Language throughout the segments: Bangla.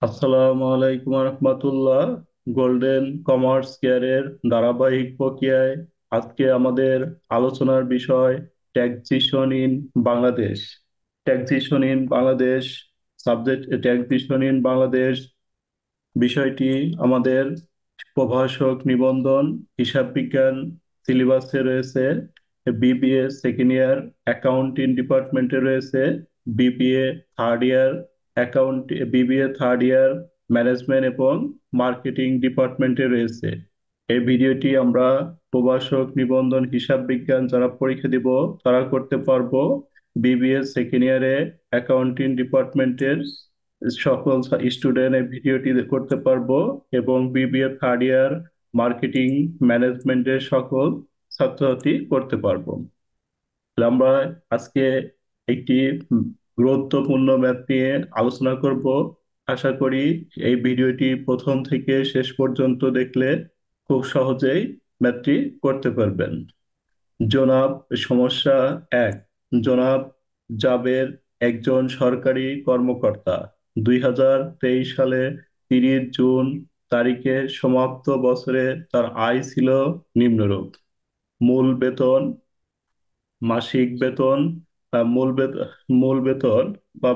আসসালামু আলাইকুম রহমতুল্লাহ। গোল্ডেন কমার্স কেয়ারের ধারাবাহিক প্রক্রিয়ায় আজকে আমাদের আলোচনার বিষয় taxation in Bangladesh. Taxation in Bangladesh subject, taxation in Bangladesh বিষয়টি আমাদের প্রভাষক নিবন্ধন হিসাব বিজ্ঞান সিলেবাসে রয়েছে। বিবিএ সেকেন্ড ইয়ার অ্যাকাউন্টিং ডিপার্টমেন্টে রয়েছে। BBA third year account BBA third year management এবং মার্কেটিং ডিপার্টমেন্টে রয়েছে। এই ভিডিওটি আমরা প্রভাষক নিবন্ধন হিসাব বিজ্ঞান যারা পরীক্ষা দিব তারা করতে পারবো। বিবিএ সেকেন্ড ইয়ারে অ্যাকাউন্টিং ডিপার্টমেন্টের সকল স্টুডেন্ট এই ভিডিওটি করতে পারবো এবং বিবিএ থার্ড ইয়ার মার্কেটিং ম্যানেজমেন্টের সকল ছাত্রছাত্রী করতে পারবো। তাহলে আমরা আজকে একটি গুরুত্বপূর্ণ ম্যাথ নিয়ে আলোচনা করব। আশা করি এই ভিডিওটি প্রথম থেকে শেষ পর্যন্ত দেখলে খুব সহজেই ম্যাথটি করতে পারবেন। জনাব, সমস্যা 1। জনাব জাবের একজন সরকারি কর্মকর্তা। 2023 সালে 30 জুন তারিখে সমাপ্ত বছরে তার আয় ছিল নিম্নরূপ: মূল বেতন, মাসিক বেতন, মূল বেতন, মূল বেতন বা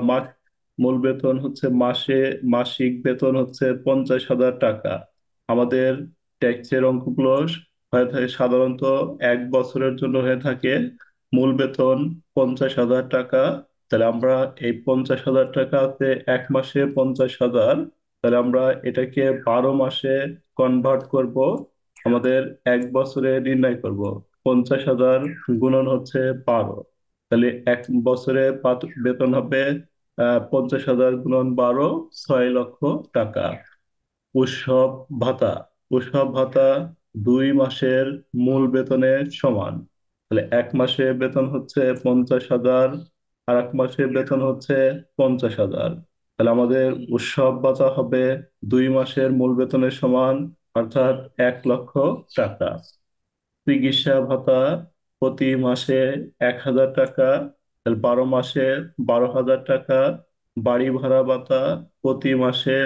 মূল বেতন হচ্ছে মাসে, মাসিক বেতন হচ্ছে 50,000 টাকা। আমাদের ট্যাক্সের অঙ্কগুলো হয়ে থাকে সাধারণত 1 বছরের জন্য হয়ে থাকে। মূল বেতন 50,000 টাকা। তাহলে আমরা এই 50,000 টাকাতে 1 মাসে 50,000, তাহলে আমরা এটাকে 12 মাসে কনভার্ট করব, আমাদের 1 বছরে নির্ণয় করব। 50,000 গুণন হচ্ছে 12, তাহলে 1 বছরে বেতন হবে 50,000 গুণন 12, 6 লক্ষ টাকা। উৎসব ভাতা, উৎসব ভাতা 2 মাসের মূল বেতনের সমান। তাহলে 1 মাসে বেতন হচ্ছে 50,000 আর 1 মাসে বেতন হচ্ছে 50,000। তাহলে আমাদের উৎসব ভাতা হবে 2 মাসের মূল বেতনের সমান, অর্থাৎ 1 লক্ষ টাকা। চিকিৎসা ভাতা প্রতি মাসে 1,000 টাকা, তাহলে 12 মাসে 12,000 টাকা। বাড়ি ভাড়া ভাতা প্রতি মাসে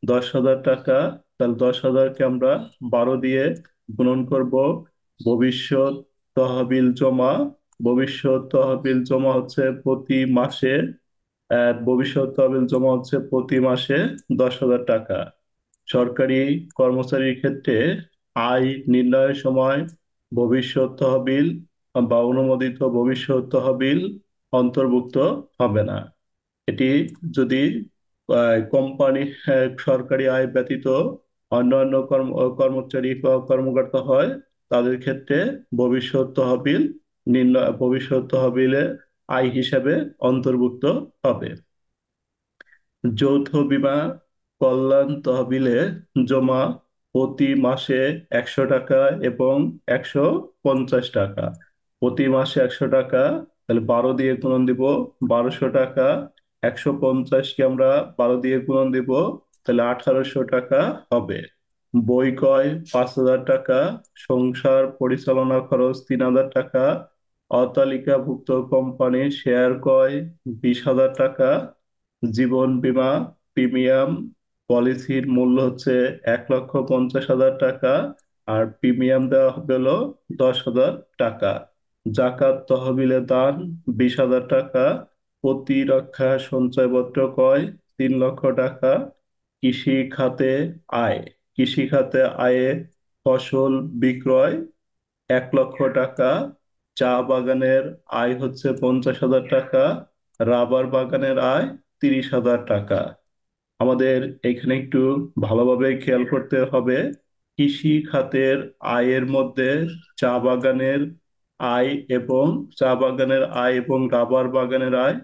10,000 টাকা, তাহলে 10,000কে আমরা 12 দিয়ে গুণন করব। ভবিষ্যৎ তহবিল জমা, ভবিষ্যৎ তহবিল জমা হচ্ছে প্রতি মাসে, ভবিষ্যৎ তহবিল জমা হচ্ছে প্রতি মাসে 10,000 টাকা। সরকারি কর্মচারীর ক্ষেত্রে আয় নির্ণয়ের সময় ভবিষ্যৎ তহবিল বা অনুমোদিত ভবিষ্যৎ তহবিল অন্তর্ভুক্ত হবে না। এটি যদি কোম্পানি সরকারি আয় ব্যতীত অন্যান্য কর্মচারী বা কর্মকর্তা হয়, তাদের ক্ষেত্রে ভবিষ্যৎ তহবিল ভবিষ্যৎ তহবিলে আয় হিসাবে অন্তর্ভুক্ত হবে। যৌথ বীমা কল্যাণ তহবিলে জমা প্রতি মাসে 100 টাকা এবং 150 টাকা। প্রতি মাসে 100 টাকা, তাহলে 12 দিয়ে গুণন দিব, 1,200 টাকা। 150কে আমরা 12 দিয়ে গুণন দিব, তাহলে 1,800 টাকা হবে। বই ক্রয় 5,000 টাকা। সংসার পরিচালনা খরচ 3,000 টাকা। অতালিকাভুক্ত কোম্পানির শেয়ার ক্রয় 20,000 টাকা। জীবন বীমা প্রিমিয়াম পলিসির মূল্য হচ্ছে 1,50,000 টাকা, আর প্রিমিয়াম দেওয়া হলো 10,000 টাকা। জাকাত তহবিলে দান 20,000 টাকা। প্রতিরক্ষা সঞ্চয়পত্র ক্রয় 3 লক্ষ টাকা। কৃষি খাতে আয়, কৃষি খাতে আয়ে ফসল বিক্রয় 1 লক্ষ টাকা। চা বাগানের আয় হচ্ছে 50,000 টাকা। রাবার বাগানের আয় 30,000 টাকা। আমাদের এখানে একটু ভালোভাবে খেয়াল করতে হবে। কৃষি খাতের আয়ের মধ্যে চা বাগানের আয় এবং রাবার বাগানের আয়,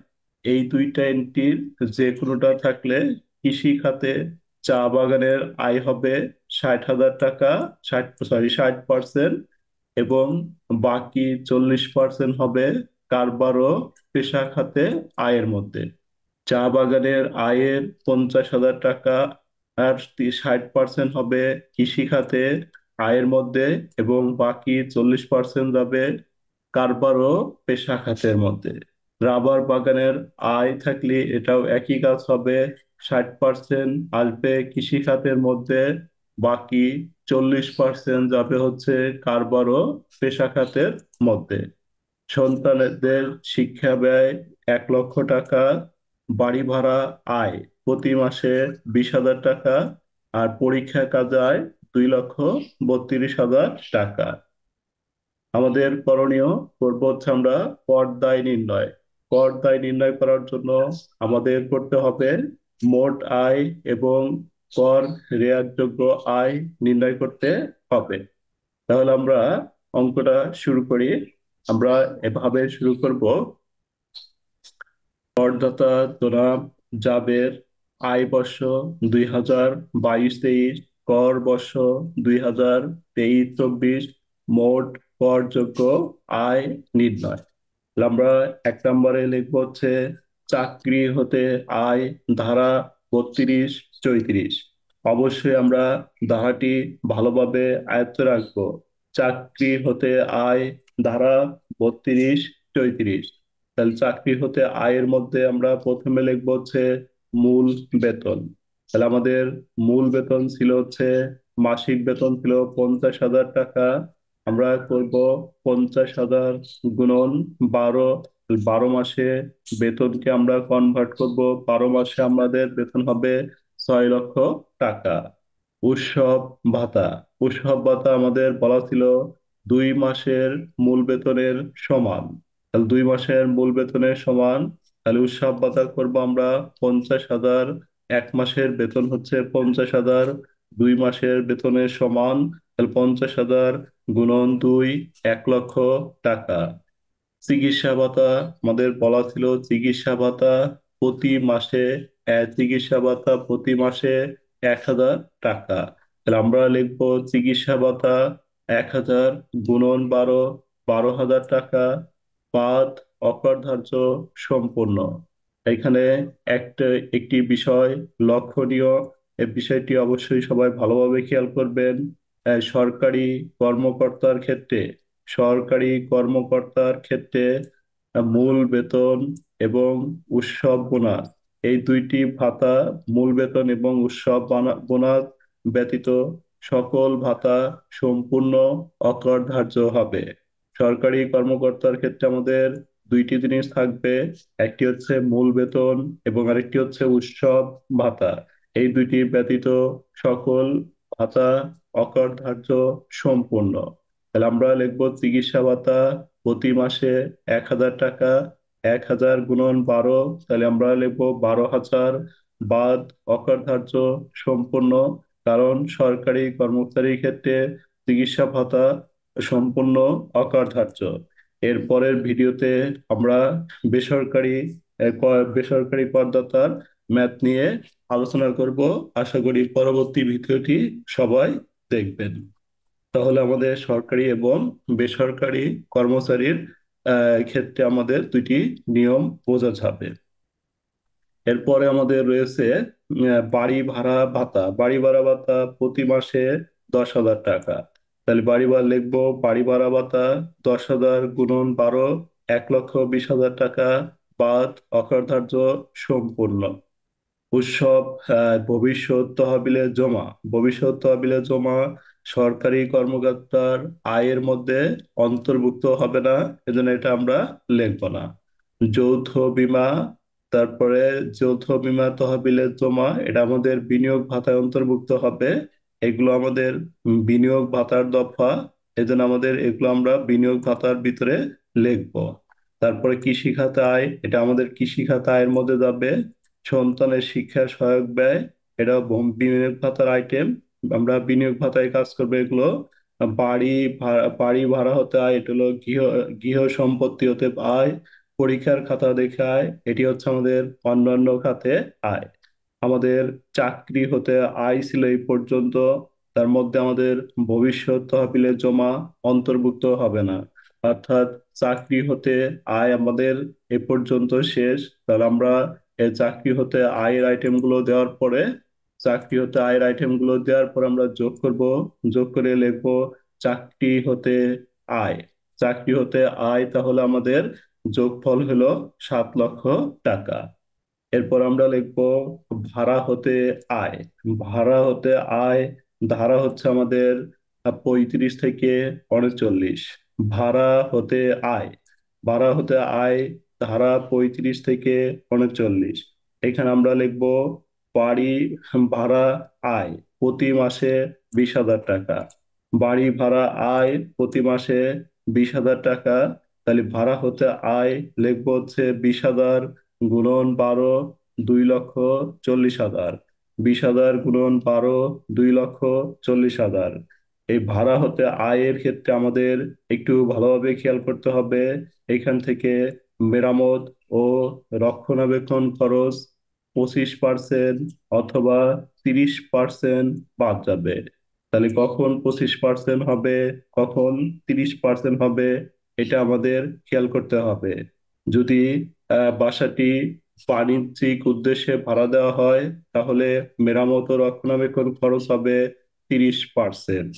এই দুইটা এন্ট্রির যে কোনোটা থাকলে কৃষি খাতে চা বাগানের আয় হবে 60,000 টাকা, 60% এবং বাকি 40% হবে কারবার ও পেশা খাতে আয়ের মধ্যে। চা বাগানের আয়ের 50,000 টাকা আর 60% হবে কৃষি খাতে আয়ের মধ্যে, এবং বাকি 40% যাবে কারবার ও পেশা খাতের মধ্যে। রাবার বাগানের আয় থাকলে এটাও একই কাজ হবে, 60% আসবে কৃষি খাতের মধ্যে, বাকি 40% যাবে হচ্ছে কারবার ও পেশা খাতের মধ্যে। সন্তানদের শিক্ষা ব্যয় 1 লক্ষ টাকা, বাড়ি ভাড়া আয় প্রতি মাসে 20,000 টাকা, আর পরীক্ষা কাজায় 2,32,000 টাকা। আমাদের করণীয় করবো হচ্ছে আমরা কর দায় নির্ণয়। কর দায় নির্ণয় করার জন্য আমাদের করতে হবে মোট আয় এবং কর রেয়াতযোগ্য আয় নির্ণয় করতে হবে। তাহলে আমরা অঙ্কটা শুরু করি। আমরা এভাবে শুরু করব। করদাতা জনাব জাবের, আয় বর্ষ 2022-23, কর বর্ষ 2023-24, মোট করযোগ্য আয় নির্ণয়। তাহলে আমরা 1 নম্বরে লিখবো হচ্ছে চাকরি হতে আয়, ধারা 32-34। অবশ্যই আমরা ধারাটি ভালোভাবে আয়ত্তে রাখবো। চাকরি হতে আয়, ধারা 32-34। তাহলে চাকরি হতে আয়ের মধ্যে আমরা প্রথমে লিখবো হচ্ছে মূল বেতন। তাহলে আমাদের মূল বেতন ছিল হচ্ছে, মাসিক বেতন ছিল 50,000 টাকা। আমরা করব 50,000 গুণন 12। 12 মাসে বেতনকে আমরা কনভার্ট করব, 12 মাসে আমাদের বেতন হবে 6 লক্ষ টাকা। উৎসব ভাতা, উৎসব ভাতা আমাদের বলা ছিল 2 মাসের মূল বেতনের সমান। তাহলে 2 মাসের মূল বেতনের সমান। তাহলে উৎসব ভাতা করব আমরা 50,000। 1 মাসের বেতন হচ্ছে 50,000, 2 মাসের বেতনের সমান। তাহলে 50,000 গুণন 2, 1 লক্ষ টাকা। চিকিৎসা ভাতা আমাদের বলা ছিল চিকিৎসা ভাতা প্রতি মাসে, চিকিৎসা ভাতা প্রতি মাসে 1,000 টাকা। তাহলে আমরা লিখবো চিকিৎসা ভাতা 1,000 গুণন 12, 12,000 টাকা, বাদ অকরধার্য সম্পূর্ণ। এখানে একটা একটি বিষয় লক্ষণীয়, এই বিষয়টি অবশ্যই সবাই ভালোভাবে খেয়াল করবেন। সরকারি কর্মকর্তার ক্ষেত্রে, সরকারি কর্মকর্তার ক্ষেত্রে মূল বেতন এবং উৎসব বোনাস, এই দুইটি ভাতা, মূল বেতন এবং উৎসব বোনাস ব্যতীত সকল ভাতা সম্পূর্ণ অকরধার্য হবে। সরকারি কর্মকর্তার ক্ষেত্রে আমাদের দুইটি জিনিস থাকবে, একটি হচ্ছে মূল বেতন এবং আরেকটি হচ্ছে উৎসব ভাতা। এই দুইটি ব্যতীত সকল ভাতা অকরধার্য সম্পূর্ণ। তাহলে আমরা লিখবো চিকিৎসা ভাতা প্রতি মাসে 1,000 টাকা, 1,000 গুণন 12। তাহলে আমরা লিখবো 12,000, বাদ অকরধার্য সম্পূর্ণ। কারণ সরকারি কর্মচারীর ক্ষেত্রে চিকিৎসা ভাতা সম্পূর্ণ অকরধার্য। এর পরের ভিডিওতে আমরা বেসরকারি বেসরকারি করদাতার ম্যাথ নিয়ে আলোচনা করব। আশা করি পরবর্তী ভিডিওটি সবাই দেখবেন। তাহলে আমাদের সরকারি এবং বেসরকারি কর্মচারীর ক্ষেত্রে আমাদের দুইটি নিয়ম বোঝা যাবে। এরপরে আমাদের রয়েছে বাড়ি ভাড়া ভাতা। বাড়ি ভাড়া ভাতা প্রতি মাসে 10,000 টাকা। তাহলে বাড়ি ভাড়া লিখবো বাড়ি ভাড়া ভাতা 10,000 গুণন 12, 1,20,000 টাকা, বাদ অকরধার্য সম্পূর্ণ। উৎসব ভবিষ্যৎ তহবিলে জমা। ভবিষ্যৎ তহবিলে জমা সরকারি কর্মকর্তার আয়ের মধ্যে অন্তর্ভুক্ত হবে না, এজন্য এটা আমরা লিখবো না। যৌথ বীমা, তারপরে যৌথ বীমা তহবিলে জমা, এটা আমাদের বিনিয়োগ ভাতায় অন্তর্ভুক্ত হবে। এগুলো আমাদের বিনিয়োগ ভাতার দফা, এজন্য আমাদের এগুলো আমরা বিনিয়োগ ভাতার ভিতরে লিখবো। তারপরে কৃষি খাতে আয়, এটা আমাদের কৃষি খাতে আয়ের মধ্যে যাবে। সন্তানের শিক্ষা সহায়ক ব্যয়, এটা বিনিয়োগ ভাতার আইটেম, আমরা বিনিয়োগ ভাতায় কাজ করবে এগুলো। বাড়ি ভাড়া হতে আয়, এটা হলো গৃহ গৃহ সম্পত্তি হতে আয়। পরীক্ষার খাতা দেখে আয়, এটি হচ্ছে আমাদের অন্যান্য খাতে আয়। আমাদের চাকরি হতে আয় ছিল এই পর্যন্ত। তার মধ্যে আমাদের ভবিষ্যৎ তহবিলে জমা অন্তর্ভুক্ত হবে না, অর্থাৎ চাকরি হতে আয় আমাদের এ পর্যন্ত শেষ। তাহলে আমরা এই চাকরি হতে আয়ের আইটেম গুলো দেওয়ার পরে, চাকরি হতে আয়ের আইটেম গুলো দেওয়ার পর আমরা যোগ করব। যোগ করে লিখবো চাকরি হতে আয়। চাকরি হতে আয়, তাহলে আমাদের যোগফল হলো 7 লক্ষ টাকা। এরপর আমরা লিখবো ভাড়া হতে আয়। ভাড়া হতে আয় ধারা হচ্ছে আমাদের 35 থেকে 39। ভাড়া হতে আয়, ভাড়া হতে আয় ধারা 35 থেকে 39। এখানে আমরা লিখবো বাড়ি ভাড়া আয় প্রতি মাসে 20,000 টাকা। বাড়ি ভাড়া আয় প্রতি মাসে 20,000 টাকা। তাহলে ভাড়া হতে আয় লিখবো হচ্ছে 20,000 গুণন 12, 2,40,000। 20,000 গুণন 12, 2,40,000। এই ভাড়া হতে আয়ের ক্ষেত্রে আমাদের একটু ভালোভাবে খেয়াল করতে হবে। এখান থেকে মেরামত ও রক্ষণাবেক্ষণ খরচ 25% অথবা 30% বাদ যাবে। তাহলে কখন 25% হবে, কখন 30% হবে, এটা আমাদের খেয়াল করতে হবে। যদি বাসাটি বাণিজ্যিক উদ্দেশ্যে ভাড়া দেওয়া হয়, তাহলে মেরামত ও রক্ষণাবেক্ষণ খরচ হবে 30%।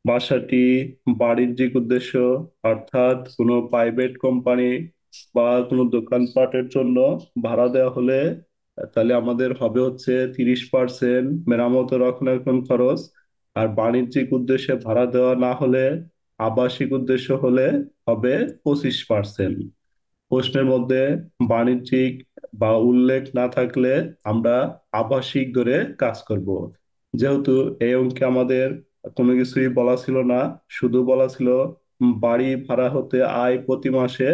বাসাটি বাণিজ্যিক উদ্দেশ্য অর্থাৎ কোনো প্রাইভেট কোম্পানি বা কোনো দোকানপাটের জন্য ভাড়া দেওয়া হলে, তাহলে আমাদের হবে হচ্ছে 30% মেরামত ও রক্ষণাবেক্ষণ খরচ। আর বাণিজ্যিক উদ্দেশ্যে ভাড়া দেওয়া না হলে, আবাসিক উদ্দেশ্য হলে হবে 25%। প্রশ্নের মধ্যে বাণিজ্যিক বা উল্লেখ না থাকলে আমরা আবাসিক ধরে কাজ করব। যেহেতু এই অঙ্কে আমাদের কোনো কিছুই বলা ছিল না, শুধু বলা ছিল বাড়ি ভাড়া হতে আয় প্রতি মাসে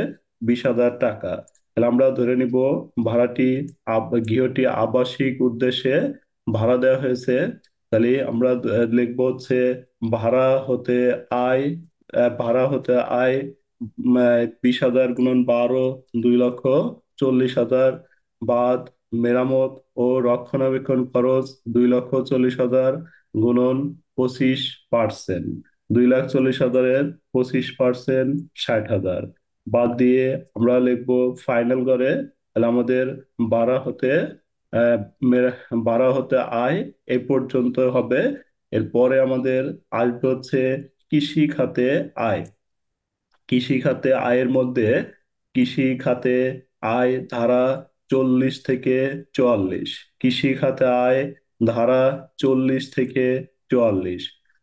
20,000 টাকা। তাহলে আমরা ধরে নিব ভাড়াটি গৃহটি আবাসিক উদ্দেশ্যে ভাড়া দেওয়া হয়েছে। তাহলে আমরা লিখবো হচ্ছে ভাড়া হতে আয়, ভাড়া হতে আয় 20,000 গুণন 12, 2,40,000 বাদ মেরামত ও রক্ষণাবেক্ষণ খরচ 2,40,000 গুণন 25%। 2,40,000-এর 25% 60,000 বাদ দিয়ে আমরা লিখবো ফাইনাল করে। তাহলে আমাদের বাড়া হতে আহ বাড়া হতে আয় এই পর্যন্ত হবে। এরপরে আমাদের আসবে হচ্ছে কৃষি খাতে আয়। কৃষি খাতে আয়ের মধ্যে কৃষি খাতে আয় ধারা 40 থেকে 44। কৃষি খাতে আয় ধারা 40 থেকে 44।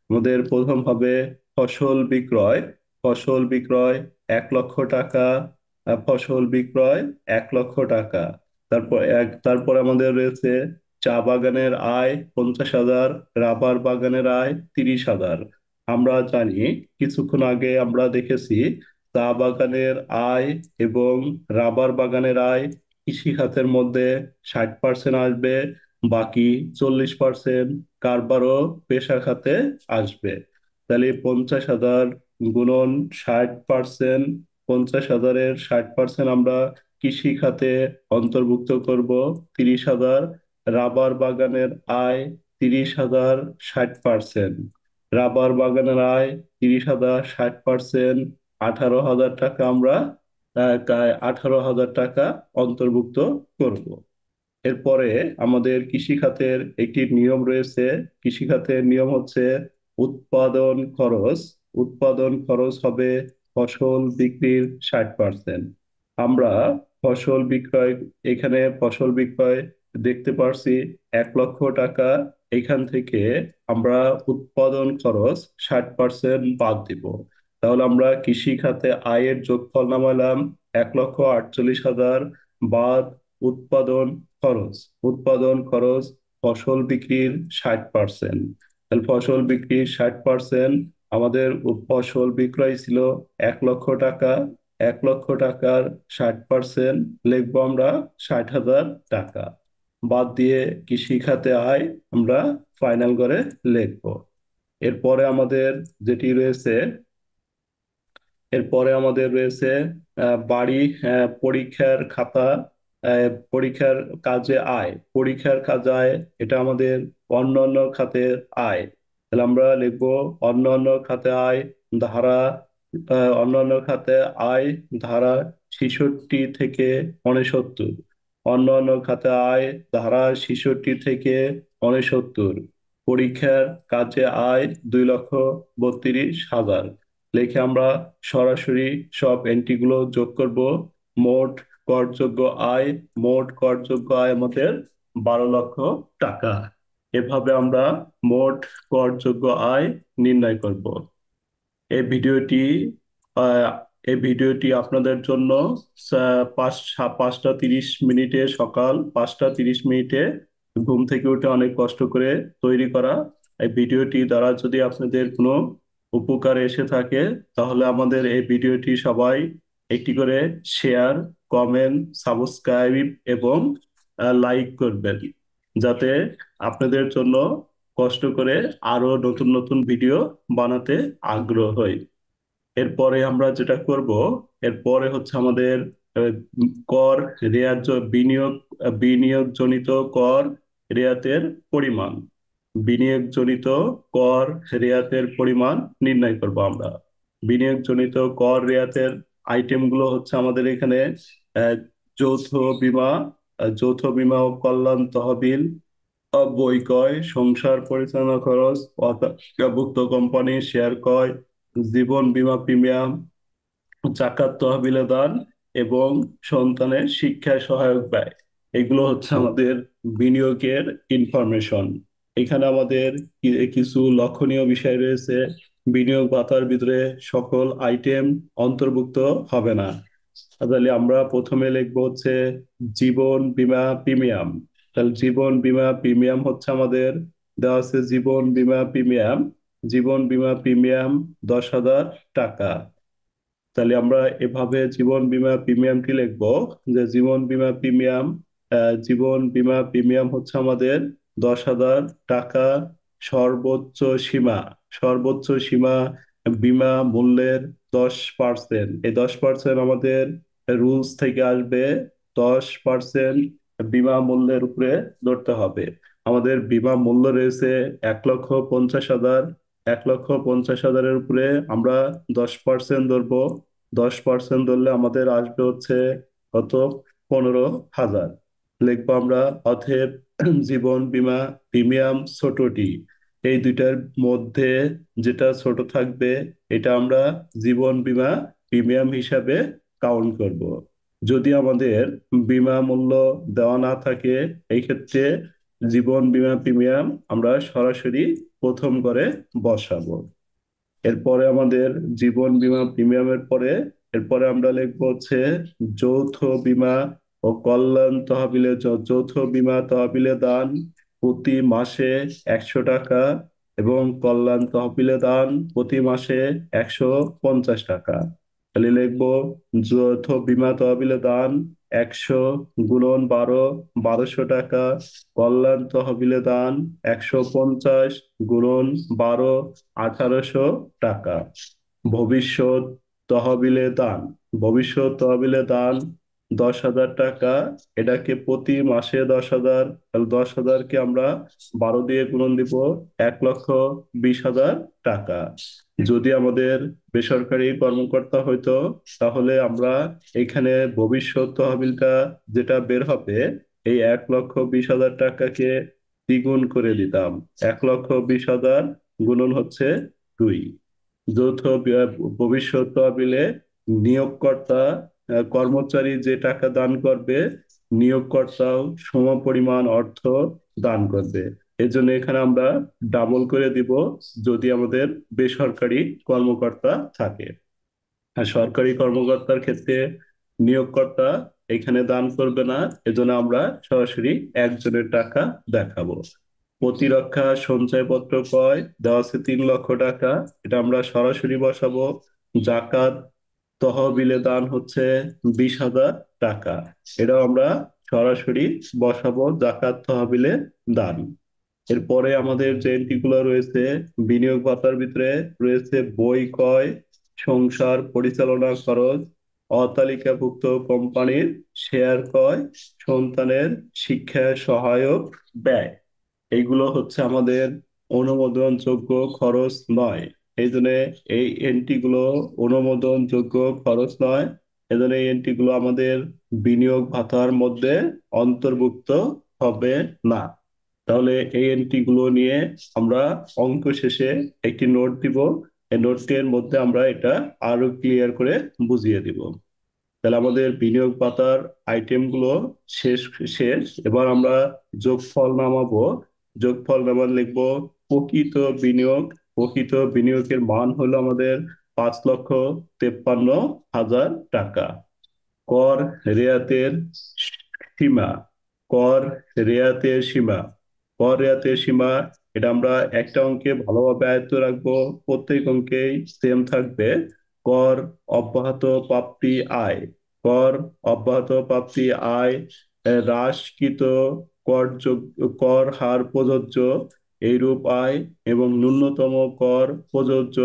আমাদের প্রথম হবে ফসল বিক্রয়। ফসল বিক্রয় 1,00,000 টাকা। ফসল বিক্রয় 1,00,000 টাকা। তারপর আমাদের রয়েছে চা বাগানের আয় 50,000, রাবার বাগানের আয় 30,000। আমরা জানি, কিছুক্ষণ আগে আমরা দেখেছি চা বাগানের আয় এবং রাবার বাগানের আয় কৃষি খাতের মধ্যে 60% আসবে, বাকি 40% কারবার ও পেশা খাতে আসবে। তাহলে 50,000 গুণন 60%, 50,000-এর 60% আমরা কৃষি খাতে অন্তর্ভুক্ত করব। 30,000 রাবার বাগানের আয় 30,000, 60%। রাবার বাগানের আয় 30,000, 60%, 18,000 টাকা আমরা 18,000 টাকা অন্তর্ভুক্ত করব। এরপরে আমাদের কৃষি খাতের একটি নিয়ম রয়েছে। কৃষি খাতের নিয়ম হচ্ছে উৎপাদন খরচ। উৎপাদন খরচ হবে ফসল বিক্রির 60%। আমরা ফসল বিক্রয়, এখানে ফসল বিক্রয় দেখতে পারছি 1,00,000 টাকা। এখান থেকে আমরা উৎপাদন খরচ 60% বাদ দিব। তাহলে আমরা কৃষি খাতে আয়ের যোগফল নামালাম 1,48,000 বাদ উৎপাদন খরচ। উৎপাদন খরচ ফসল বিক্রির 60%। তাহলে ফসল বিক্রির 60%, আমাদের ফসল বিক্রয় ছিল 1,00,000 টাকা। 1,00,000 টাকার 60% লিখবো আমরা 60,000 টাকা। বাদ দিয়ে কৃষি খাতে আয় আমরা ফাইনাল করে লিখবো। এরপরে আমাদের যেটি রয়েছে, এরপরে আমাদের রয়েছে বাড়ি পরীক্ষার খাতা, পরীক্ষার কাজে আয়। পরীক্ষার কাজে আয় এটা আমাদের অন্যান্য খাতের আয়। তাহলে আমরা লিখবো অন্যান্য খাতে আয় ধারা অন্যান্য খাতে আয় ধারা 66 থেকে 69। অন্যান্য খাতে আয় ধারা 66 থেকে 69। পরীক্ষার কাজে আয় 2,32,000 লিখে আমরা সরাসরি সব এন্ট্রি গুলো যোগ করব। মোট করযোগ্য আয়, মোট করযোগ্য আয় আমাদের 12 লক্ষ টাকা। এভাবে আমরা মোট করযোগ্য আয় নির্ণয় করব। এই ভিডিওটি আহ, এই ভিডিওটি আপনাদের জন্য 5টা 30 মিনিটে, সকাল 5টা 30 মিনিটে ঘুম থেকে উঠে অনেক কষ্ট করে তৈরি করা। এই ভিডিওটি দ্বারা যদি আপনাদের কোনো উপকার এসে থাকে, তাহলে আমাদের এই ভিডিওটি সবাই একটি করে শেয়ার, কমেন্ট, সাবস্ক্রাইব এবং লাইক করবেন, যাতে আপনাদের জন্য কষ্ট করে আরো নতুন নতুন ভিডিও বানাতে আগ্রহ হই। এরপরে আমরা যেটা করব, এরপরে হচ্ছে আমাদের আহ, কর রেয়াত বিনিয়োগজনিত কর রেয়াতের পরিমাণ। বিনিয়োগজনিত কর রেয়াতের পরিমাণ নির্ণয় করব আমরা। বিনিয়োগজনিত কর রেয়াতের আইটেমগুলো হচ্ছে আমাদের এখানে আহ, যৌথ বীমা, যৌথ বীমা ও কল্যাণ তহবিল, বই ক্রয়, সংসার পরিচালনা খরচ, অতালিকাভুক্ত কোম্পানির শেয়ার ক্রয়, জীবন বীমা প্রিমিয়াম, জাকাত তহবিলে দান এবং সন্তানের শিক্ষায় সহায়ক ব্যয়। এগুলো হচ্ছে আমাদের বিনিয়োগের ইনফরমেশন। এখানে আমাদের কিছু লক্ষণীয় বিষয় রয়েছে। বিনিয়োগ ভাতার ভিতরে সকল আইটেম অন্তর্ভুক্ত হবে না। তাহলে আমরা প্রথমে লিখবো হচ্ছে জীবন বীমা প্রিমিয়াম। তাহলে জীবন বীমা প্রিমিয়াম হচ্ছে আমাদের দেওয়া আছে জীবন বীমা প্রিমিয়াম 10,000 টাকা। তাহলে আমরা এভাবে জীবন বীমা প্রিমিয়ামটি লিখবো যে জীবন বীমা প্রিমিয়াম হচ্ছে আমাদের 10,000 টাকা। সর্বোচ্চ সীমা সর্বোচ্চ সীমা বীমা মূল্যের 10%। এই 10% আমাদের রুলস থেকে আসবে। 10% বীমা মূল্যের উপরে ধরতে হবে। আমাদের বীমা মূল্য রয়েছে 1,50,000। 1,50,000-এর উপরে আমরা 10% ধরবো। 10% ধরলে আমাদের আসবে হচ্ছে কত? 15,000 লিখবো আমরা। অতএব জীবন বীমা প্রিমিয়াম ছোটটি, এই দুইটার মধ্যে যেটা ছোট থাকবে এটা আমরা জীবন বীমা প্রিমিয়াম হিসাবে কাউন্ট করব। যদি আমাদের বীমা মূল্য দেওয়া না থাকে, এই ক্ষেত্রে জীবন বীমা প্রিমিয়াম আমরা সরাসরি প্রথম করে বসাবো। এরপরে আমাদের জীবন বীমা প্রিমিয়ামের পরে এরপরে আমরা লিখবো হচ্ছে যৌথ বীমা ও কল্যাণ তহবিলে যৌথ বীমা তহবিলে দান প্রতি মাসে 100 টাকা এবং কল্যাণ তহবিলে দান প্রতি মাসে 150 টাকা। তাহলে লিখবো যৌথ বীমা তহবিলে দান 100 × 12, 1,200 টাকা। কল্যাণ তহবিলে দান 150 × 12, 1,800 টাকা। ভবিষ্যৎ তহবিলে দান ভবিষ্যৎ তহবিলে দান 10,000 টাকা। এটাকে প্রতি মাসে 10,000, তাহলে 10,000-কে আমরা 12 দিয়ে গুণন দিব, 1,20,000 টাকা। যদি আমাদের বেসরকারি কর্মকর্তা হইতো, তাহলে আমরা এখানে ভবিষ্যৎ তহবিলটা যেটা বের হবে, এই 1,20,000 টাকাকে দ্বিগুণ করে দিতাম। 1,20,000 গুণন হচ্ছে 2। যৌথ ভবিষ্যৎ তহবিলে নিয়োগকর্তা, কর্মচারী যে টাকা দান করবে, নিয়োগকর্তাও সমপরিমাণ অর্থ দান করবে। এজন্য এখানে আমরা ডাবল করে দিব যদি আমাদের বেসরকারি কর্মকর্তা থাকে। আর সরকারি কর্মকর্তার ক্ষেত্রে নিয়োগকর্তা এখানে দান করবে না, এজন্য আমরা সরাসরি একজনের টাকা দেখাবো। প্রতিরক্ষা সঞ্চয়পত্র ক্রয় দেওয়া আছে 3 লক্ষ টাকা, এটা আমরা সরাসরি বসাবো। জাকাত তহবিলে দান হচ্ছে 20,000 টাকা, এটাও আমরা সরাসরি বসাবো জাকাত তহবিলে দান। এরপরে আমাদের যে এন্ট্রি গুলো রয়েছে বিনিয়োগ ভাতার ভিতরে রয়েছে বই ক্রয়, সংসার পরিচালনা খরচ, অতালিকাভুক্ত কোম্পানির শেয়ার ক্রয়, সন্তানের শিক্ষায় সহায়ক ব্যয়। এইগুলো হচ্ছে আমাদের অনুমোদনযোগ্য খরচ নয়। এই জন্য এই এন্ট্রি গুলো অনুমোদনযোগ্য খরচ নয়। এজন্য এই এন্ট্রি গুলো আমাদের বিনিয়োগ ভাতার মধ্যে অন্তর্ভুক্ত হবে না। তাহলে এই এন্ট্রি গুলো নিয়ে আমরা অঙ্ক শেষে একটি নোট দিব। এই নোটটির মধ্যে আমরা এটা আরো ক্লিয়ার করে বুঝিয়ে দিব। তাহলে আমাদের বিনিয়োগ পাতার আইটেমগুলো শেষ শেষ এবার আমরা যোগফল নামাবো। যোগফল নামান লিখবো প্রকৃত বিনিয়োগ। প্রকৃত বিনিয়োগের মান হলো আমাদের 5,53,000 টাকা। কর রেয়াতের সীমা। কর রেয়াতের সীমা। কর রেয়াতের সীমা, এটা আমরা একটা অঙ্কে ভালোভাবে আয়ত্ত রাখবো। প্রত্যেক অঙ্কেই সেম থাকবে। কর অব্যাহত প্রাপ্তি আয়। কর অব্যাহত প্রাপ্তি আয় হ্রাসকৃত কর হার প্রযোজ্য এইরূপ আয় এবং ন্যূনতম কর প্রযোজ্য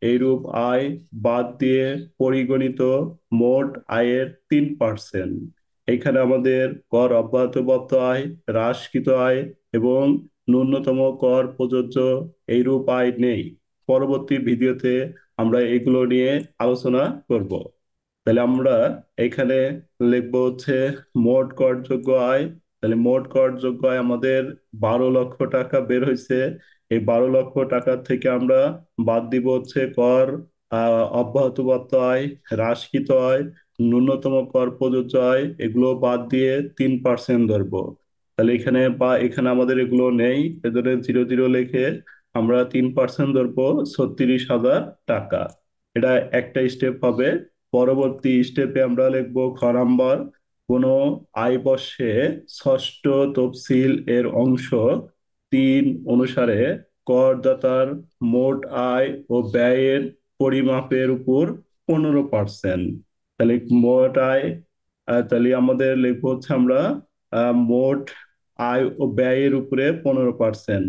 এইরূপ আয় বাদ দিয়ে পরিগণিত মোট আয়ের 3%। এখানে আমাদের কর অব্যাহতপ্রাপ্ত আয়, হ্রাসকৃত আয় এবং ন্যূনতম কর প্রযোজ্য এইরূপ আয় নেই। পরবর্তী ভিডিওতে আমরা এগুলো নিয়ে আলোচনা করব। তাহলে আমরা এখানে লিখবো হচ্ছে মোট করযোগ্য আয়। তাহলে মোট করযোগ্য আয় আমাদের 12 লক্ষ টাকা বের হয়েছে। এই 12 লক্ষ টাকা থেকে আমরা বাদ দিব হচ্ছে কর অব্যাহতপ্রাপ্ত আয়, হ্রাসকৃত আয়, ন্যূনতম কর প্রযোজ্য আয়, এগুলো বাদ দিয়ে 3% ধরবো। তাহলে এখানে এখানে আমাদের এগুলো নেই, এদের 0 0 লিখে আমরা 3% ধরবো 36,000 টাকা। এটা একটা স্টেপ হবে। পরবর্তী স্টেপে আমরা লিখবো খ নাম্বার, কোনো আয় বর্ষে ষষ্ঠ তফসিল এর অংশ 3 অনুসারে করদাতার মোট আয় ও ব্যয়ের পরিমাপের উপর 15%। তাহলে মোট আয়, তাহলে আমাদের লিখবো হচ্ছে আমরা মোট আয় ও ব্যয়ের উপরে 15%।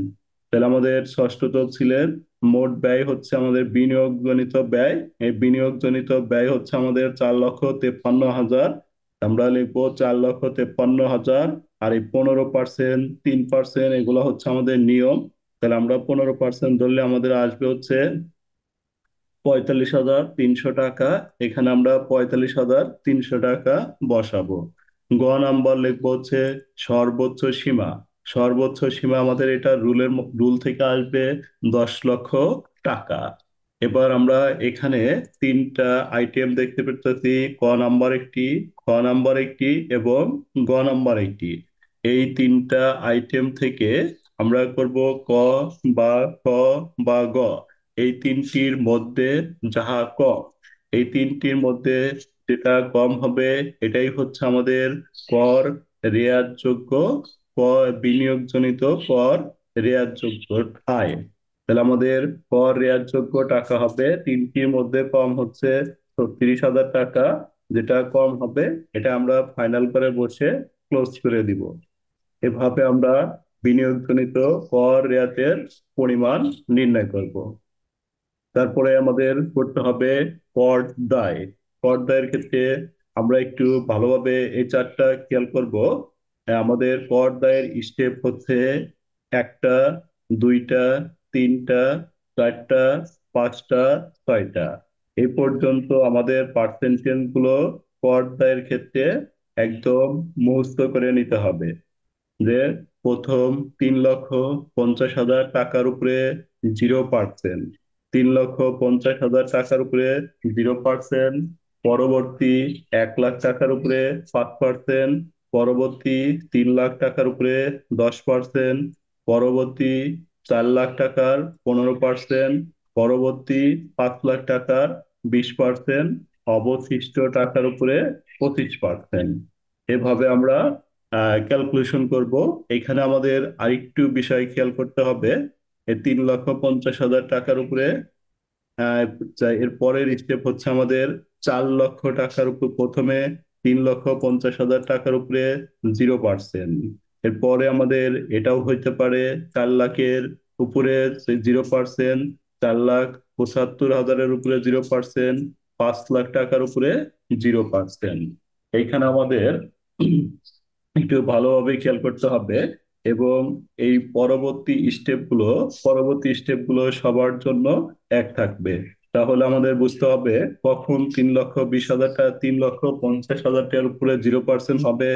তাহলে আমাদের ষষ্ঠ তফসিলের মোট ব্যয় হচ্ছে আমাদের বিনিয়োগ জনিত ব্যয়। এই বিনিয়োগ জনিত ব্যয় হচ্ছে আমাদের 4,53,000। আমরা লিখবো 4,53,000। আর এই 15%, 3% এগুলো হচ্ছে আমাদের নিয়ম। তাহলে আমরা 15% ধরলে আমাদের আসবে হচ্ছে 45,300 টাকা। এখানে আমরা 45,300 টাকা বসাবো। গ নাম্বার লিখবো হচ্ছে সর্বোচ্চ সীমা। সর্বোচ্চ সীমা আমাদের এটা রুল থেকে আসবে 10 লক্ষ টাকা। এবার আমরা এখানে তিনটা আইটেম দেখতে পেতেছি, ক নাম্বার একটি, খ নাম্বার একটি এবং গ নাম্বার একটি। এই তিনটা আইটেম থেকে আমরা করব ক বা খ বা গ, এই তিনটির মধ্যে যাহা কম। এই তিনটির মধ্যে যেটা কম হবে এটাই হচ্ছে আমাদের কর রেয়াতযোগ্য, বিনিয়োগজনিত কর রেয়াতযোগ্য আয়। তাহলে আমাদের কর রেয়াতযোগ্য টাকা হবে তিনটির মধ্যে কম হচ্ছে 36,000 টাকা। যেটা কম হবে এটা আমরা ফাইনাল করে বসে ক্লোজ করে দিব। এভাবে আমরা বিনিয়োগজনিত কর রেয়াতের পরিমাণ নির্ণয় করব। তারপরে আমাদের করতে হবে কর দায়। কর দায়ের ক্ষেত্রে আমরা একটু ভালোভাবে এই চারটা খেয়াল করব। আমাদের কর দায়ের স্টেপ হচ্ছে একটা, দুইটা, তিনটা, চারটা, পাঁচটা, ছয়টা। এই পর্যন্ত আমাদের পার্সেন্টেজ গুলো কর দায়ের ক্ষেত্রে একদম মুখস্থ করে নিতে হবে। যে প্রথম 3,50,000 টাকার উপরে 0%। 3,50,000 টাকার উপরে 0%। পরবর্তী 1 লাখ টাকার উপরে 5%। পরবর্তী 3 লাখ টাকার উপরে 10%। পরবর্তী 4 লাখ টাকার 15%। পরবর্তী 5 লাখ টাকার 20%। অবশিষ্ট টাকার উপরে 25%। এভাবে আমরা ক্যালকুলেশন করব। এখানে আমাদের আরেকটু বিষয় খেয়াল করতে হবে। এই 3,50,000 টাকার উপরে এর পরের স্টেপ হচ্ছে আমাদের 4 লক্ষ টাকার উপর প্রথমে 3,50,000 টাকার উপরে 0%। এরপরে আমাদের এটাও হইতে পারে 4 লাখের উপরে 0%, 4,75,000-এর উপরে 0%, 5 লাখ টাকার উপরে 0%। এইখানে আমাদের একটু ভালোভাবে খেয়াল করতে হবে। এবং এই পরবর্তী স্টেপগুলো সবার জন্য এক থাকবে। তাহলে আমাদের বুঝতে হবে কখন 3,20,000 টাকা, 3,50,000 টাকার উপরে 0% হবে,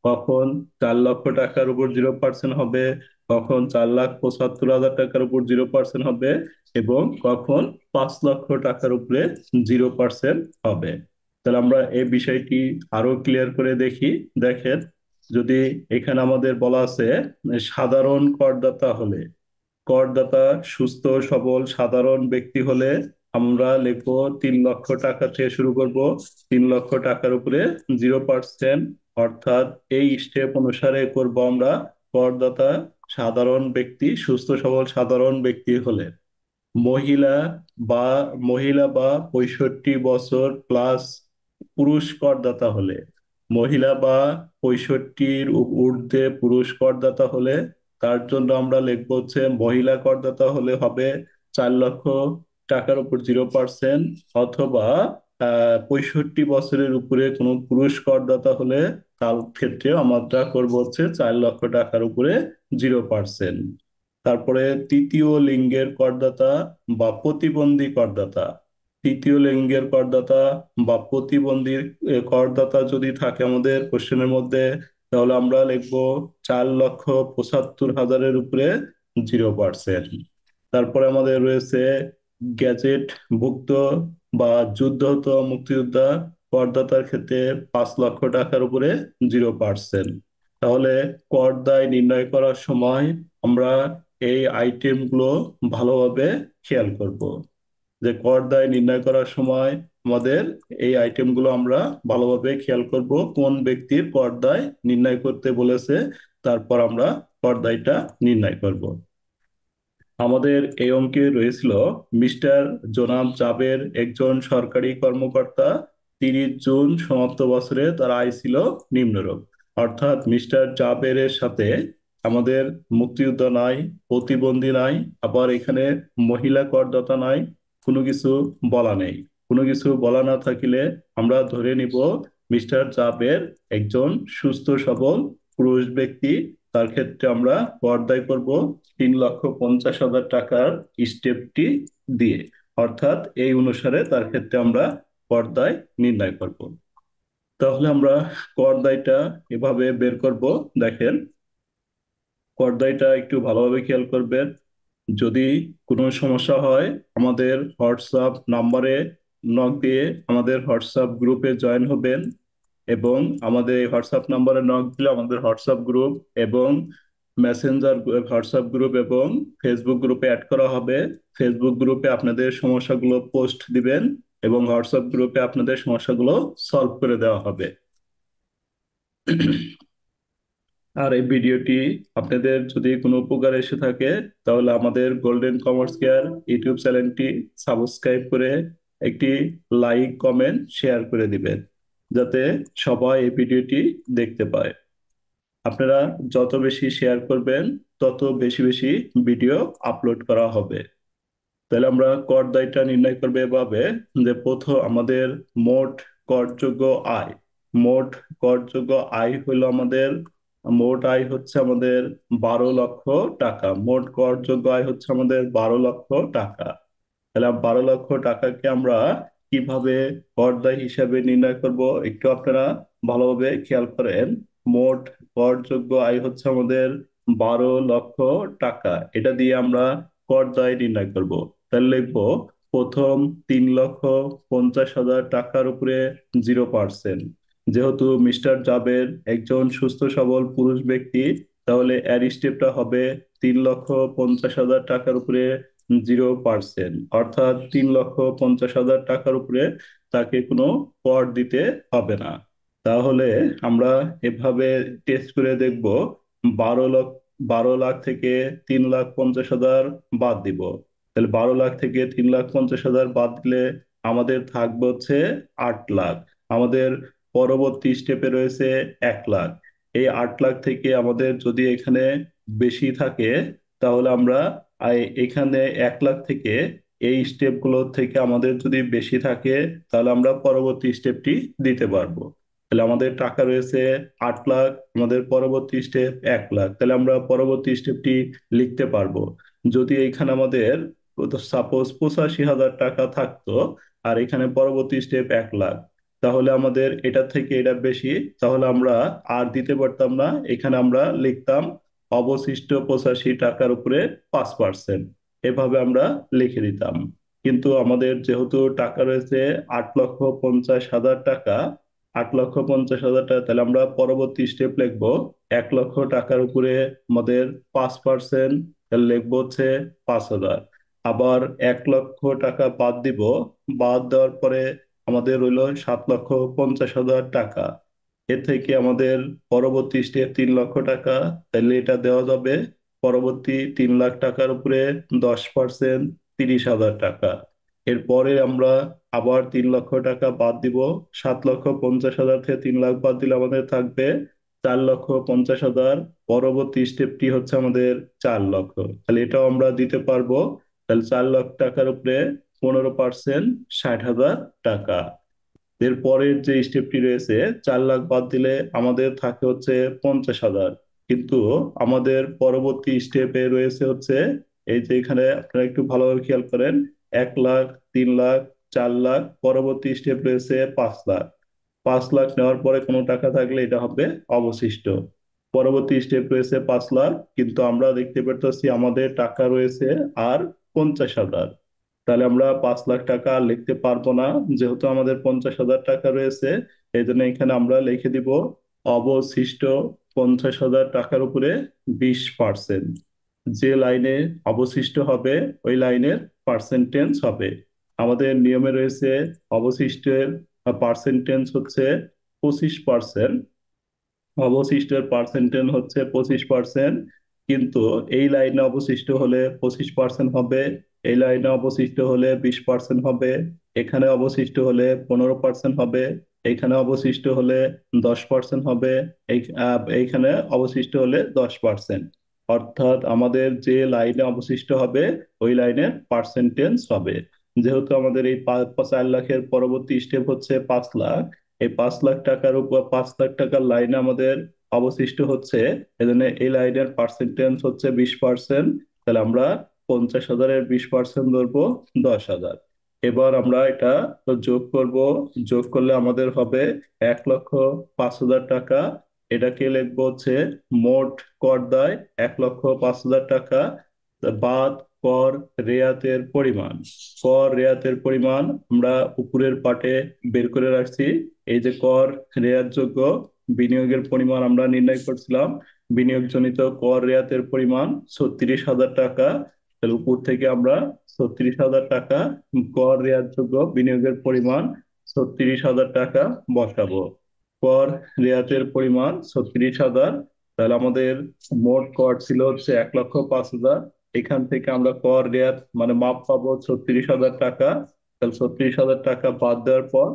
কখন 4 লক্ষ টাকার উপর 0% হবে, কখন 4,75,000 টাকার উপর 0% হবে এবং কখন 5 লক্ষ টাকার উপরে 0% হবে। তাহলে আমরা এই বিষয়টি আরো ক্লিয়ার করে দেখি। দেখেন, যদি এখানে আমাদের বলা আছে সাধারণ করদাতা হলে, করদাতা সুস্থ সবল সাধারণ ব্যক্তি হলে আমরা লিখবো 3 লক্ষ টাকা থেকে শুরু করব, 3 লক্ষ টাকার উপরে 0%। অর্থাৎ এই স্টেপ অনুসারে করব আমরা। করদাতা সাধারণ ব্যক্তি, সুস্থ সবল সাধারণ ব্যক্তি হলে। মহিলা বা মহিলা বা 65 বছর প্লাস পুরুষ করদাতা হলে, মহিলা বা 65-র ঊর্ধ্বে পুরুষ করদাতা হলে তার জন্য আমরা লিখবো হচ্ছে মহিলা করদাতা হলে হবে 4 লক্ষ টাকার উপর 0%। অথবা 65 বছরের উপরে কোনো পুরুষ করদাতা হলে তার ক্ষেত্রে আমরা করবো হচ্ছে 4 লক্ষ টাকার উপরে 0%। তারপরে তৃতীয় লিঙ্গের করদাতা বা প্রতিবন্ধী করদাতা, তৃতীয় লিঙ্গের করদাতা বা প্রতিবন্ধী করদাতা যদি থাকে আমাদের কোশ্চেনের মধ্যে, তাহলে আমরা লিখবো 4,75,000-এর উপরে 0%। তারপরে আমাদের রয়েছে গ্যাজেট ভুক্ত বা যুদ্ধরত মুক্তিযোদ্ধা করদাতার ক্ষেত্রে 5 লক্ষ টাকার উপরে 0%। তাহলে কর দায় নির্ণয় করার সময় আমরা এই আইটেমগুলো ভালোভাবে খেয়াল করব। যে কর দায় নির্ণয় করার সময় আমাদের এই আইটেমগুলো আমরা ভালোভাবে খেয়াল করব, কোন ব্যক্তির কর দায় নির্ণয় করতে বলেছে, তারপর আমরা কর দায়টা নির্ণয় করব। আমাদের এই অঙ্কে রয়েছিল মিস্টার জোনাব জাবের একজন সরকারি কর্মকর্তা, 30 জুন সমাপ্ত বছরে তার আয় ছিল নিম্নরূপ। অর্থাৎ মিস্টার জাবেরের সাথে আমাদের মুক্তিযোদ্ধা নাই, প্রতিবন্ধী নাই, আবার এখানে মহিলা করদাতা নাই, কোনো কিছু বলা নেই। কোনো কিছু বলা না থাকিলে আমরা ধরে নিব মিস্টার জাবের একজন সুস্থ সবল পুরুষ ব্যক্তি। তার ক্ষেত্রে আমরা বর্দাই করব 3,50,000 টাকার স্টেপটি দিয়ে। অর্থাৎ এই অনুসারে তার ক্ষেত্রে আমরা করদায় নির্ণয় করব। তাহলে আমরা করদায়টা এভাবে বের করব। দেখেন, করদায়টা একটু ভালোভাবে খেয়াল করবেন। যদি কোনো সমস্যা হয় আমাদের হোয়াটসঅ্যাপ নাম্বারে নক দিয়ে আমাদের হোয়াটসঅ্যাপ গ্রুপে জয়েন হবেন। এবং আমাদের এই হোয়াটসঅ্যাপ নাম্বারে নক দিলে আমাদের হোয়াটসঅ্যাপ গ্রুপ এবং মেসেঞ্জার হোয়াটসঅ্যাপ গ্রুপ এবং ফেসবুক গ্রুপে অ্যাড করা হবে। ফেসবুক গ্রুপে আপনাদের সমস্যাগুলো পোস্ট দিবেন এবং হোয়াটসঅ্যাপ গ্রুপে আপনাদের সমস্যাগুলো সলভ করে দেওয়া হবে। আর এই ভিডিওটি আপনাদের যদি কোনো উপকার এসে থাকে, তাহলে আমাদের গোল্ডেন কমার্স কেয়ার ইউটিউব চ্যানেলটি সাবস্ক্রাইব করে একটি লাইক কমেন্ট শেয়ার করে দিবেন, যাতে সবাই এই ভিডিওটি দেখতে পায়। আপনারা যত বেশি শেয়ার করবেন তত বেশি বেশি ভিডিও আপলোড করা হবে। তাহলে আমরা কর দায়টা নির্ণয় করবে এভাবে, যে প্রথম আমাদের মোট করযোগ্য আয়, মোট করযোগ্য আয় হলো আমাদের, মোট আয় হচ্ছে আমাদের 12 লক্ষ টাকা। মোট করযোগ্য আয় হচ্ছে আমাদের 12 লক্ষ টাকা। তাহলে 12 লক্ষ টাকাকে আমরা কিভাবে কর দায় হিসাবে নির্ণয় করব একটু আপনারা ভালোভাবে খেয়াল করেন। মোট করযোগ্য আয় হচ্ছে আমাদের 12 লক্ষ টাকা, এটা দিয়ে আমরা কর দায় নির্ণয় করব। তাহলে লিখবো প্রথম 3,50,000 টাকার উপরে 0%। যেহেতু মিস্টার জাবের একজন সুস্থ সবল পুরুষ ব্যক্তি, তাহলে এর স্টেপটা হবে 3,50,000 টাকার উপরে 0%। অর্থাৎ 3,50,000 টাকার উপরে তাকে কোনো কর দিতে হবে না। তাহলে আমরা এভাবে টেস্ট করে দেখব। 12 লাখ, 12 লাখ থেকে 3,50,000 বাদ দিব। তাহলে 12 লাখ থেকে 3,50,000 বাদ দিলে আমাদের থাকবে হচ্ছে 8 লাখ। আমাদের পরবর্তী স্টেপে রয়েছে 1 লাখ। এই 8 লাখ থেকে আমাদের যদি এখানে বেশি থাকে, তাহলে আমরা এখানে 1 লাখ থেকে এই স্টেপ গুলো থেকে আমাদের যদি বেশি থাকে, তাহলে আমরা পরবর্তী স্টেপটি দিতে পারবো। তাহলে আমাদের টাকা রয়েছে 8 লাখ, আমাদের পরবর্তী স্টেপ 1 লাখ, তাহলে আমরা পরবর্তী স্টেপটি লিখতে পারবো। যদি এখানে আমাদের সাপোজ 85,000 টাকা থাকতো আর এখানে পরবর্তী স্টেপ 1 লাখ, তাহলে আমাদের এটা থেকে এটা বেশি, তাহলে আমরা আর দিতে পারতাম না, এখানে আমরা লিখতাম অবশিষ্ট 85 টাকার উপরে 5%। এভাবে আমরা লিখে দিতাম। কিন্তু আমাদের যেহেতু টাকা রয়েছে 8,50,000 টাকা, 8,50,000 টাকা, তাহলে আমরা পরবর্তী স্টেপ লিখবো 1,00,000 টাকার উপরে আমাদের 5%, তাহলে লিখবো হচ্ছে 5,000। আবার 1,00,000 টাকা বাদ দিব, বাদ দেওয়ার পরে আমাদের রইলো 7,50,000 টাকা। এর থেকে আমাদের পরবর্তী স্টেপ 3,00,000 টাকা, তাহলে এটা দেওয়া যাবে পরবর্তী 3,00,000 টাকার উপরে 10%, 30,000 টাকা। এরপরে আমরা আবার 3,00,000 টাকা বাদ দিব, 7,50,000 থেকে 3 লাখ বাদ দিলে আমাদের থাকবে 4,50,000। পরবর্তী স্টেপটি হচ্ছে আমাদের 4 লক্ষ, তাহলে এটাও আমরা দিতে পারবো। তাহলে 4 লাখ টাকার উপরে 15%, 60,000 টাকা। এর পরের যে স্টেপটি রয়েছে, 4 লাখ বাদ দিলে আমাদের থাকে হচ্ছে 50,000। কিন্তু আমাদের পরবর্তী স্টেপে রয়েছে হচ্ছে, এই যে এখানে আপনারা একটু ভালোভাবে খেয়াল করেন, 1 লাখ, 3 লাখ, 4 লাখ, পরবর্তী স্টেপ রয়েছে 5 লাখ। 5 লাখ নেওয়ার পরে কোনো টাকা থাকলে এটা হবে অবশিষ্ট। পরবর্তী স্টেপ রয়েছে 5 লাখ, কিন্তু আমরা দেখতে পারতেছি আমাদের টাকা রয়েছে আর 50,000। তাহলে আমরা 5 লাখ টাকা আর লিখতে পারবো না, যেহেতু আমাদের 50,000 টাকা রয়েছে। এই জন্য এখানে আমরা লিখে দিব অবশিষ্ট 50,000 টাকার উপরে 20%। যে লাইনে অবশিষ্ট হবে ওই লাইনের পার্সেন্টেজ হবে। আমাদের নিয়মে রয়েছে অবশিষ্টের পার্সেন্টেজ হচ্ছে 25%, অবশিষ্টের পার্সেন্টেজ হচ্ছে 25%। কিন্তু এই লাইনে অবশিষ্ট হলে 25% হবে, এই লাইনে অবশিষ্ট হলে 20% হবে, এখানে অবশিষ্ট হলে 15% হবে, এইখানে অবশিষ্ট হলে 10% হবে, এইখানে অবশিষ্ট হলে 10%। অর্থাৎ আমাদের যে লাইনে অবশিষ্ট হবে ওই লাইনের পার্সেন্টেজ হবে। যেহেতু আমাদের এই 4 লাখের পরবর্তী স্টেপ হচ্ছে 5 লাখ, এই 5 লাখ টাকার উপর 5 লাখ টাকার লাইনে আমাদের অবশিষ্ট হচ্ছে, এজন্য এই লাইনের পার্সেন্টেজ হচ্ছে 20%। তাহলে আমরা 50,000-এর 20% ধরবো 10,000। এবার আমরা এটা যোগ করব, যোগ করলে আমাদের হবে 1,05,000 টাকা। এটাকে লিখবো হচ্ছে মোট কর দায় 1,05,000 টাকা বাদ কর রেয়াতের পরিমাণ। কর রেয়াতের পরিমাণ আমরা উপরের পাটে বের করে রাখছি। এই যে কর রেয়াতযোগ্য বিনিয়োগের পরিমাণ আমরা নির্ণয় করছিলাম, বিনিয়োগজনিত কর রেয়াতের পরিমাণ 36,000 টাকা। তাহলে উপর থেকে আমরা 36,000 টাকা, কর রেয়াতযোগ্য বিনিয়োগের পরিমাণ 36,000 টাকা বসাবো। কর রেয়াতের পরিমাণ 36,000, তাহলে আমাদের মোট কর ছিল হচ্ছে 1,05,000। এখান থেকে আমরা কর রেয়াত মানে মাপ পাবো 36,000 টাকা। তাহলে 36,000 টাকা বাদ দেওয়ার পর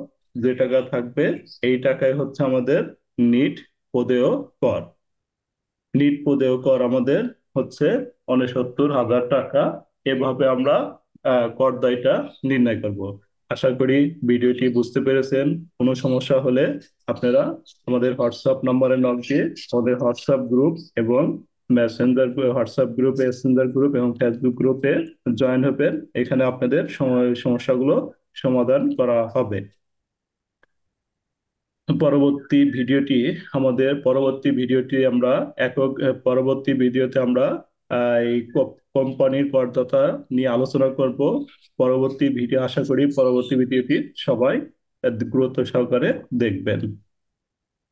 যে টাকা থাকবে এই টাকাই হচ্ছে আমাদের নিট প্রদেয় কর। নিট প্রদেয় কর আমাদের হচ্ছে 69,000 টাকা। এভাবে আমরা কর দায়টা নির্ণয় করব। আশা করি ভিডিওটি বুঝতে পেরেছেন। কোনো সমস্যা হলে আপনারা আমাদের হোয়াটসঅ্যাপ নম্বরে নক দিয়ে আমাদের হোয়াটসঅ্যাপ গ্রুপ এবং Messenger, WhatsApp group, Messenger group এবং ফেসবুক গ্রুপে জয়েন হবেন। এখানে আপনাদের সমস্যাগুলো সমাধান করা হবে। পরবর্তী ভিডিওটি আমরা পরবর্তী ভিডিওতে আমরা এই কোম্পানির করদাতা নিয়ে আলোচনা করব। পরবর্তী ভিডিও, আশা করি পরবর্তী ভিডিওটি সবাই গুরুত্ব সহকারে দেখবেন।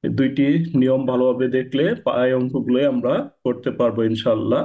এই দুইটি নিয়ম ভালোভাবে দেখলে এই অঙ্কগুলো আমরা করতে পারবো ইনশাল্লাহ।